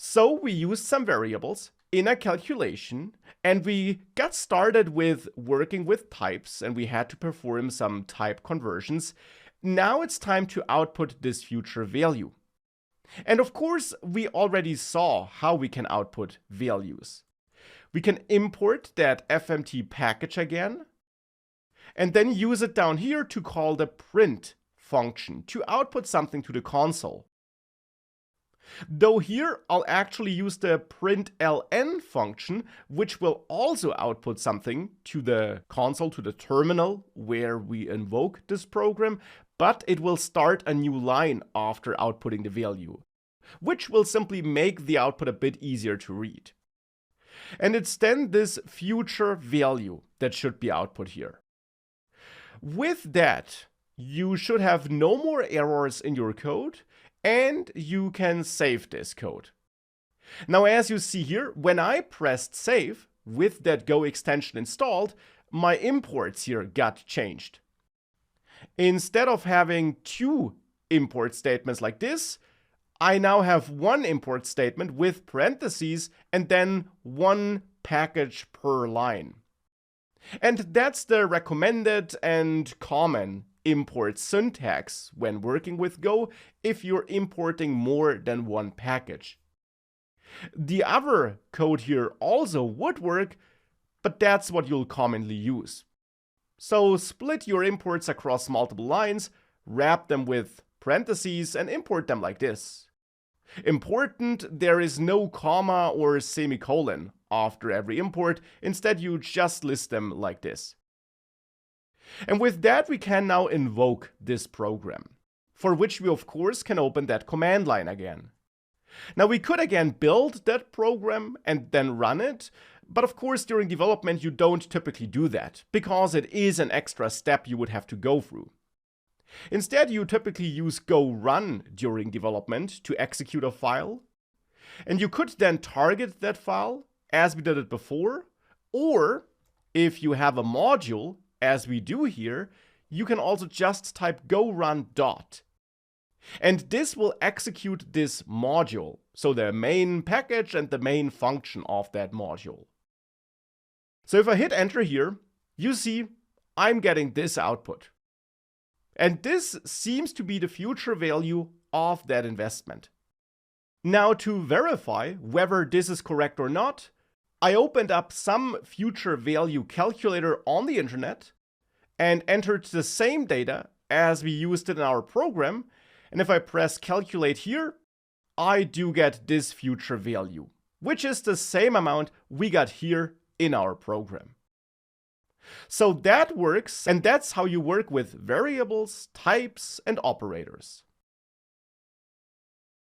So we used some variables in a calculation, and we got started with working with types, and we had to perform some type conversions. Now it's time to output this future value. And of course, we already saw how we can output values. We can import that FMT package again, and then use it down here to call the print function to output something to the console. Though here I'll actually use the println function, which will also output something to the console, to the terminal where we invoke this program, but it will start a new line after outputting the value, which will simply make the output a bit easier to read. And it's then this future value that should be output here. With that, you should have no more errors in your code, and you can save this code. Now, as you see here, when I pressed save with that Go extension installed, my imports here got changed. Instead of having two import statements like this, I now have one import statement with parentheses and then one package per line. And that's the recommended and common import syntax when working with Go if you're importing more than one package. The other code here also would work, but that's what you'll commonly use. So split your imports across multiple lines, wrap them with parentheses, and import them like this. Important, there is no comma or semicolon after every import. Instead, you just list them like this. And with that, we can now invoke this program, for which we of course can open that command line again. Now we could again build that program and then run it, but of course during development you don't typically do that, because it is an extra step you would have to go through. Instead, you typically use go run during development to execute a file, and you could then target that file as we did it before, or if you have a module, as we do here, you can also just type go run dot. And this will execute this module, so the main package and the main function of that module. So if I hit enter here, you see I'm getting this output. And this seems to be the future value of that investment. Now, to verify whether this is correct or not, I opened up some future value calculator on the internet and entered the same data as we used it in our program. And if I press calculate here, I do get this future value, which is the same amount we got here in our program. So that works, and that's how you work with variables, types, and operators.